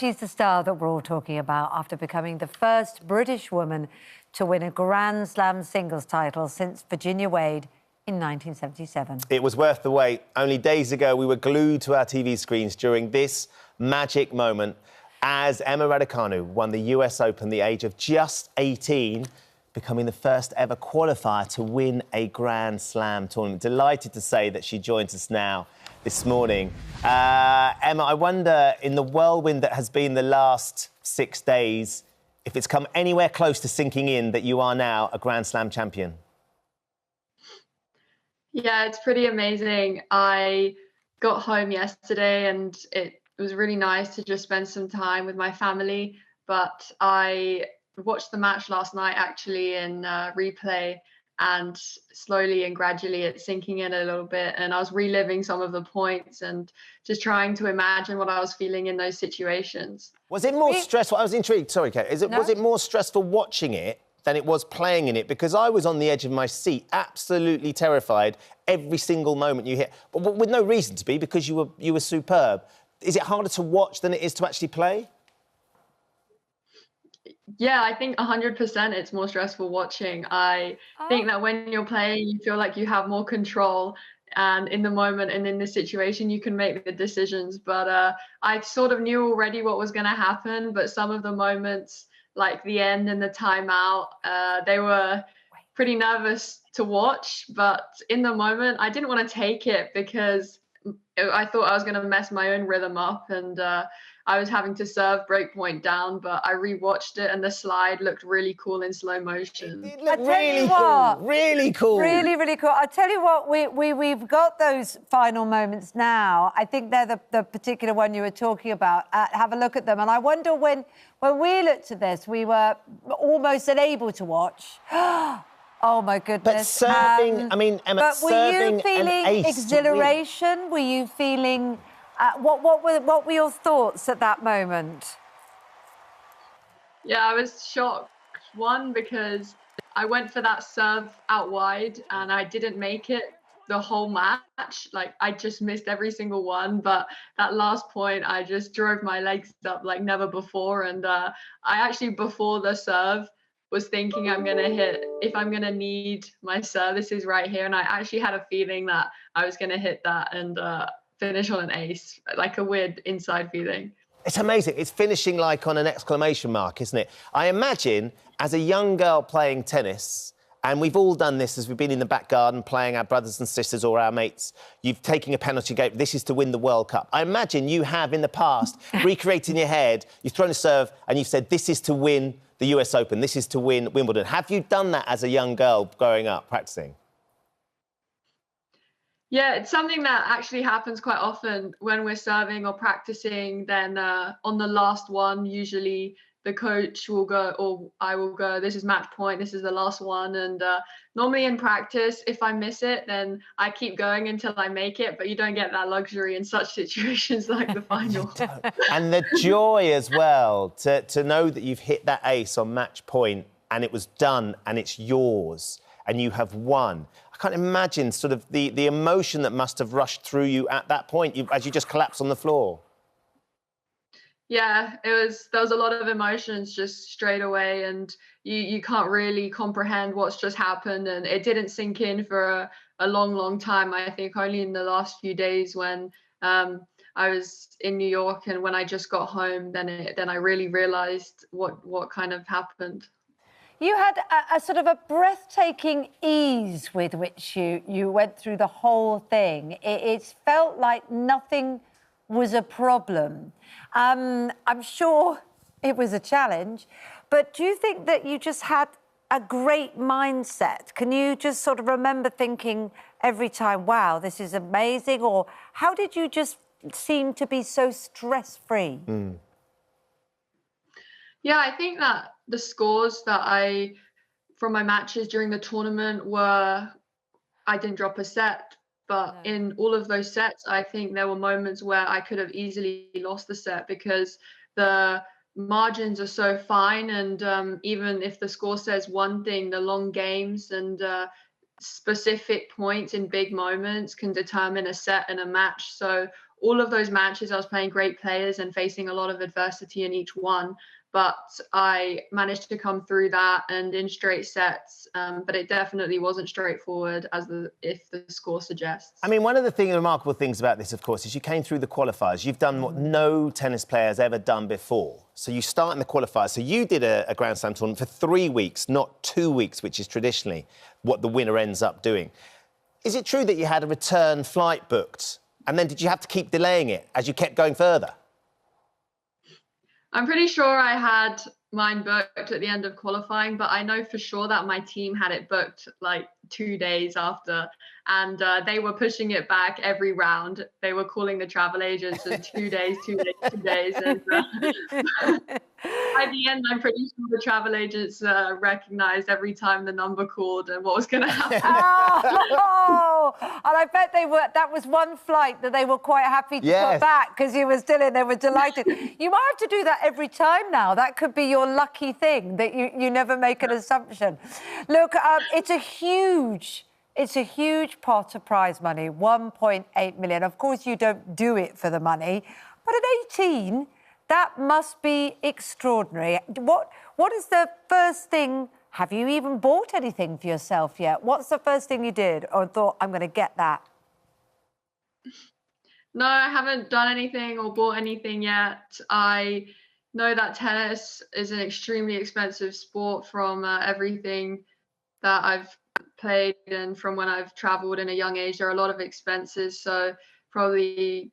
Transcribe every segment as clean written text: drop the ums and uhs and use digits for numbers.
she's the star that we're all talking about after becoming the first British woman to win a Grand Slam singles title since Virginia Wade in 1977. It was worth the wait. Only days ago, we were glued to our TV screens during this magic moment as Emma Raducanu won the US Open at the age of just 18, becoming the first ever qualifier to win a Grand Slam tournament. Delighted to say that she joins us now this morning. Emma, I wonder, in the whirlwind that has been the last 6 days, if it's come anywhere close to sinking in that you are now a Grand Slam champion. Yeah, it's pretty amazing. I got home yesterday and it was really nice to just spend some time with my family, but I watched the match last night actually in replay, and slowly and gradually it's sinking in a little bit, and I was reliving some of the points and just trying to imagine what I was feeling in those situations. Was it more stressful? I was intrigued. Sorry, Kate. Was it more stressful watching it than it was playing in it? Because I was on the edge of my seat, absolutely terrified every single moment you hit, but with no reason to be, because you were superb. Is it harder to watch than it is to actually play? Yeah, I think 100% it's more stressful watching. I think that when you're playing, you feel like you have more control, and in the moment and in the situation, you can make the decisions. But I sort of knew already what was going to happen, but some of the moments, like the end and the timeout, they were pretty nervous to watch. But in the moment, I didn't want to take it because I thought I was going to mess my own rhythm up, and I was having to serve breakpoint down, but I rewatched it and the slide looked really cool in slow motion. It looked really cool, really cool. Really, really cool. I'll tell you what, we've got those final moments now. I think they're the particular one you were talking about. Have a look at them. And I wonder when we looked at this, we were almost unable to watch. Oh, my goodness. But serving, I mean, Emma, but serving were you feeling an ace exhilaration? Were you feeling... what were your thoughts at that moment? Yeah, I was shocked. One, because I went for that serve out wide and I didn't make it the whole match. Like, I just missed every single one. But that last point, I just drove my legs up like never before. And I actually, before the serve, was thinking if I'm gonna need my services right here. And I actually had a feeling that I was gonna hit that and finish on an ace, like a weird inside feeling. It's amazing. It's finishing like on an exclamation mark, isn't it? I imagine as a young girl playing tennis, and we've all done this as we've been in the back garden playing our brothers and sisters or our mates, you've taken a penalty game, this is to win the World Cup. I imagine you have in the past recreated in your head, you've thrown a serve and you've said, this is to win the US Open, this is to win Wimbledon. Have you done that as a young girl growing up, practicing? Yeah, it's something that actually happens quite often when we're serving or practicing. Then on the last one, usually the coach will go, or I will go, this is match point, this is the last one. And normally in practice, if I miss it, then I keep going until I make it. But you don't get that luxury in such situations like the final. And the joy as well, to know that you've hit that ace on match point and it was done and it's yours and you have won. I can't imagine sort of the emotion that must have rushed through you at that point, as you just collapsed on the floor. Yeah, there was a lot of emotions just straight away, and you can't really comprehend what's just happened, and it didn't sink in for a long time. I think only in the last few days when I was in New York and when I just got home, then I really realized what kind of happened. You had a sort of a breathtaking ease with which you went through the whole thing. It felt like nothing was a problem. I'm sure it was a challenge, but do you think that you just had a great mindset? Can you just sort of remember thinking every time, wow, this is amazing? Or how did you just seem to be so stress-free? Yeah, I think that the scores that from my matches during the tournament I didn't drop a set, but in all of those sets, I think there were moments where I could have easily lost the set because the margins are so fine, and even if the score says one thing, the long games and specific points in big moments can determine a set and a match. So all of those matches, I was playing great players and facing a lot of adversity in each one. But I managed to come through that and in straight sets. But it definitely wasn't straightforward if the score suggests. I mean, one of the remarkable things about this, of course, is you came through the qualifiers. You've done what no tennis player has ever done before. So you start in the qualifiers. So you did a Grand Slam tournament for 3 weeks, not 2 weeks, which is traditionally what the winner ends up doing. Is it true that you had a return flight booked? And then did you have to keep delaying it as you kept going further? I'm pretty sure I had mine booked at the end of qualifying, but I know for sure that my team had it booked like 2 days after, and they were pushing it back every round. They were calling the travel agents and 2 days, 2 days, 2 days. And by the end, I'm pretty sure the travel agents recognized every time the number called and what was going to happen. Oh, and I bet that was one flight that they were quite happy to put back because you were still in. They were delighted. You might have to do that every time now. That could be your lucky thing, that you never make an assumption. Look, it's a huge pot of prize money, 1.8 million. Of course, you don't do it for the money, but at 18, that must be extraordinary. What is the first thing? Have you even bought anything for yourself yet? What's the first thing you did or thought, I'm going to get that? No, I haven't done anything or bought anything yet. I know that tennis is an extremely expensive sport from everything that I've played and from when I've traveled in a young age. There are a lot of expenses, so probably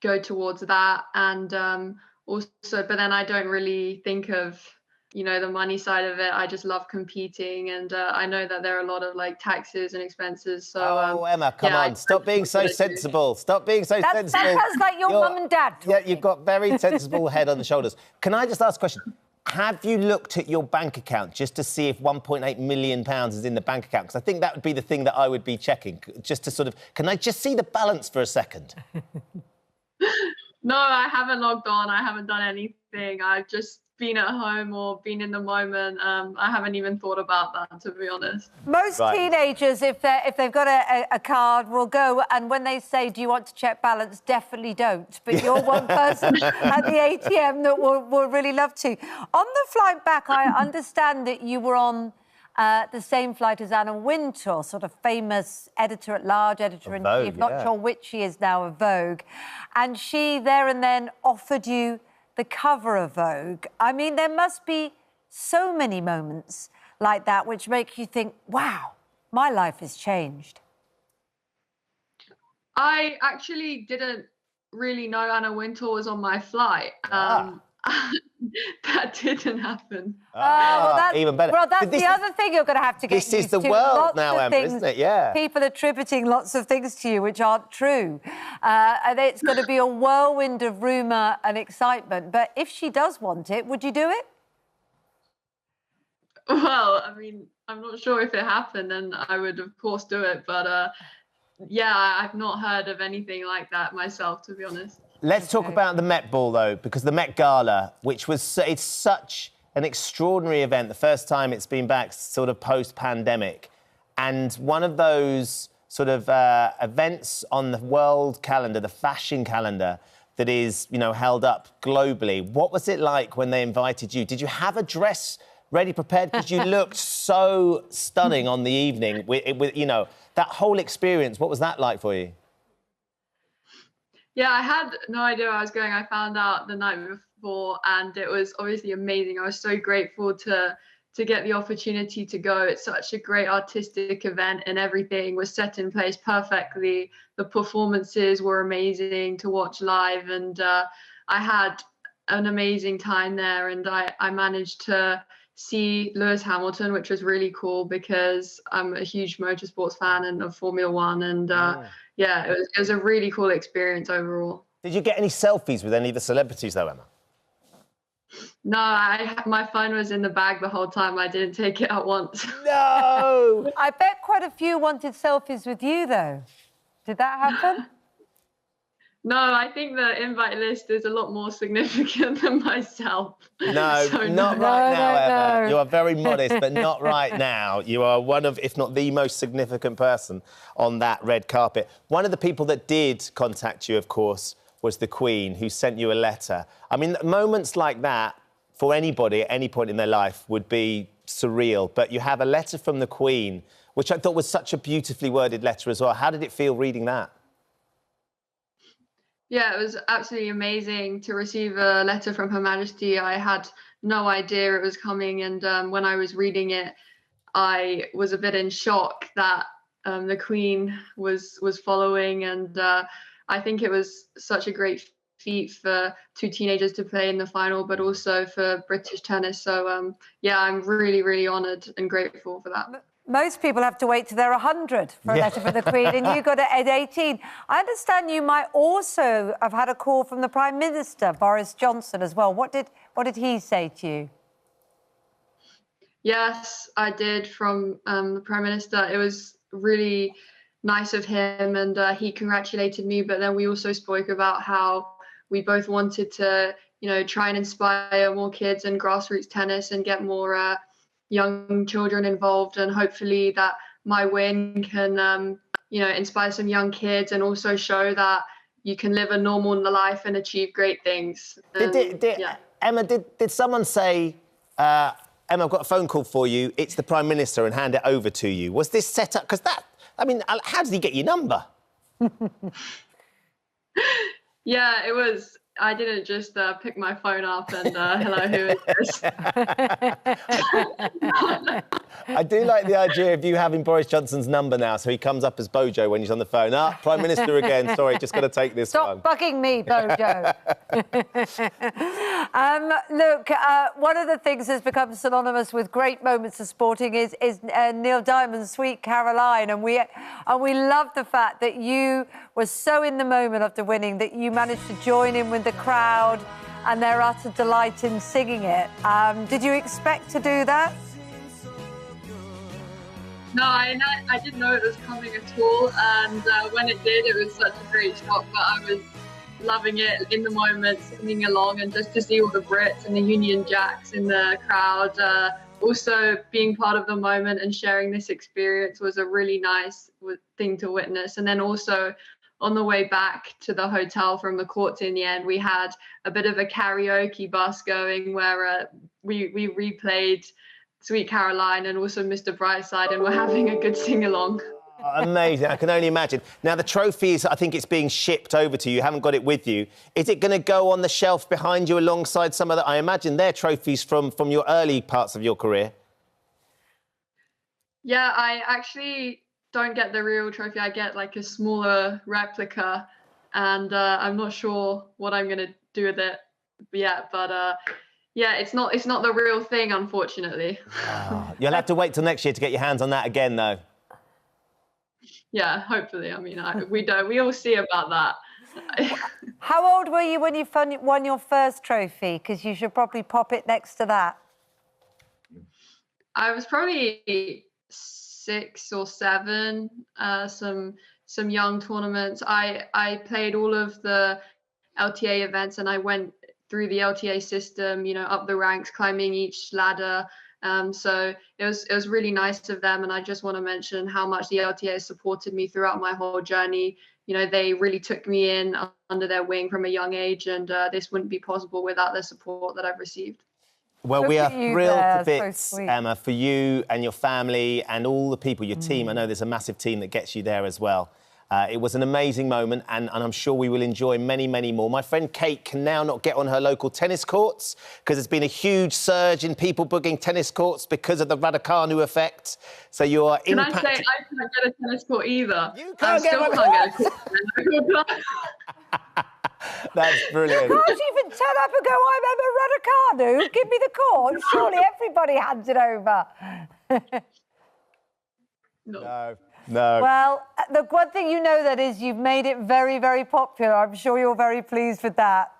go towards that. And also, but then I don't really think of, the money side of it. I just love competing, and I know that there are a lot of like taxes and expenses. So Emma, come on, stop being so sensible. Stop being so sensible. That sounds like your mum and dad talking. Yeah, you've got very sensible head on the shoulders. Can I just ask a question? Have you looked at your bank account just to see if £1.8 million is in the bank account? Because I think that would be the thing that I would be checking, just to sort of... Can I just see the balance for a second? No, I haven't logged on. I haven't done anything. I've just been at home or been in the moment. I haven't even thought about that, to be honest. Most teenagers, if they've got a card, will go, and when they say, do you want to check balance, definitely don't. But you're one person at the ATM that will really love to. On the flight back, I understand that you were on the same flight as Anna Wintour, sort of famous editor-at-large, editor-in-chief, not sure which she is now, of Vogue. And she, there and then, offered you the cover of Vogue. I mean, there must be so many moments like that which make you think, wow, my life has changed. I actually didn't really know Anna Wintour was on my flight. That didn't happen. Well, that's even better. Well, that's the other thing you're going to have to get used to. This is the world now, Emma, isn't it? Yeah. People attributing lots of things to you which aren't true. And it's going to be a whirlwind of rumour and excitement. But if she does want it, would you do it? Well, I mean, I'm not sure if it happened, then I would, of course, do it. But, yeah, I've not heard of anything like that myself, to be honest. Let's talk about the Met Ball, though, because the Met Gala, which was... It's such an extraordinary event, the first time it's been back sort of post-pandemic. And one of those sort of events on the world calendar, the fashion calendar, that is, held up globally. What was it like when they invited you? Did you have a dress ready, prepared? Because you looked so stunning on the evening. With that whole experience, what was that like for you? Yeah, I had no idea where I was going. I found out the night before, and it was obviously amazing. I was so grateful to get the opportunity to go. It's such a great artistic event, and everything was set in place perfectly. The performances were amazing to watch live, and I had an amazing time there. And I managed to see Lewis Hamilton, which was really cool because I'm a huge motorsports fan and of Formula One, and yeah, it was a really cool experience overall. Did you get any selfies with any of the celebrities, though, Emma? No, my phone was in the bag the whole time. I didn't take it out once. No! I bet quite a few wanted selfies with you, though. Did that happen? No, I think the invite list is a lot more significant than myself. No, so not right now, Emma. No. You are very modest, but not right now. You are one of, if not the most significant person on that red carpet. One of the people that did contact you, of course, was the Queen, who sent you a letter. I mean, moments like that, for anybody at any point in their life, would be surreal. But you have a letter from the Queen, which I thought was such a beautifully worded letter as well. How did it feel reading that? Yeah, it was absolutely amazing to receive a letter from Her Majesty. I had no idea it was coming, and when I was reading it, I was a bit in shock that the Queen was following, and I think it was such a great feat for two teenagers to play in the final, but also for British tennis. So yeah, I'm really, really honoured and grateful for that. Most people have to wait till they're 100 for a letter from the Queen, and you got it at 18. I understand you might also have had a call from the Prime Minister, Boris Johnson, as well. What did he say to you? Yes, I did, from the Prime Minister. It was really nice of him, and he congratulated me, but then we also spoke about how we both wanted to, try and inspire more kids in grassroots tennis and get more young children involved, and hopefully that my win can inspire some young kids and also show that you can live a normal life and achieve great things. Yeah. Emma, did someone say, Emma, I've got a phone call for you, it's the Prime Minister, and hand it over to you? Was this set up? Because how did he get your number? Yeah, it was. I didn't just pick my phone up and hello, who is this? I do like the idea of you having Boris Johnson's number now, so he comes up as Bojo when he's on the phone. Prime Minister again, sorry, just got to take this one. Stop bugging me, Bojo. Look, one of the things that's become synonymous with great moments of sporting is Neil Diamond's Sweet Caroline, and we love the fact that you were so in the moment after winning that you managed to join in with the crowd and their utter delight in singing it. Did you expect to do that? No, I didn't know it was coming at all, and when it did, it was such a great shock, but I was loving it in the moment, singing along, and just to see all the Brits and the Union Jacks in the crowd, also being part of the moment and sharing this experience was a really nice thing to witness. And then also on the way back to the hotel from the courts in the end, we had a bit of a karaoke bus going where we replayed Sweet Caroline and also Mr. Brightside, and we're having a good sing-along. Oh, amazing, I can only imagine. Now, the trophy is, I think it's being shipped over to you. You haven't got it with you. Is it going to go on the shelf behind you alongside some of the... I imagine they're trophies from your early parts of your career. Yeah, I actually don't get the real trophy. I get like a smaller replica, and I'm not sure what I'm going to do with it yet, but... yeah, it's not the real thing, unfortunately. Oh, you'll have to wait till next year to get your hands on that again, though. Yeah, hopefully. I mean, we all see about that. How old were you when you won your first trophy? Because you should probably pop it next to that. I was probably 6 or 7. Some young tournaments. I played all of the LTA events, and I went through the LTA system, up the ranks, climbing each ladder. So it was really nice of them, and I just want to mention how much the LTA supported me throughout my whole journey. They really took me in under their wing from a young age, and this wouldn't be possible without the support that I've received. Well, we are thrilled to bits, Emma, for you and your family and all the people, your team. I know there's a massive team that gets you there as well. It was an amazing moment, and I'm sure we will enjoy many, many more. My friend Kate can now not get on her local tennis courts because there's been a huge surge in people booking tennis courts because of the Raducanu effect. So you are impacted. Can I say I can't get a tennis court either? You can't get a court. That's brilliant. You can't even turn up and go, I'm Emma Raducanu, give me the court. Surely everybody hands it over. No. No. Well, the one thing you know that is you've made it very, very popular. I'm sure you're very pleased with that.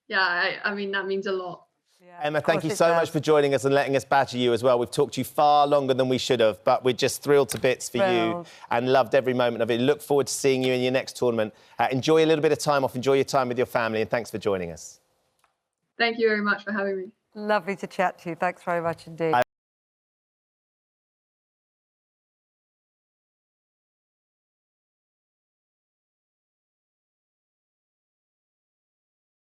Yeah, I mean, that means a lot. Yeah, Emma, thank you so much for joining us and letting us badger you as well. We've talked to you far longer than we should have, but we're just thrilled to bits for you and loved every moment of it. Look forward to seeing you in your next tournament. Enjoy a little bit of time off, enjoy your time with your family, and thanks for joining us. Thank you very much for having me. Lovely to chat to you. Thanks very much indeed.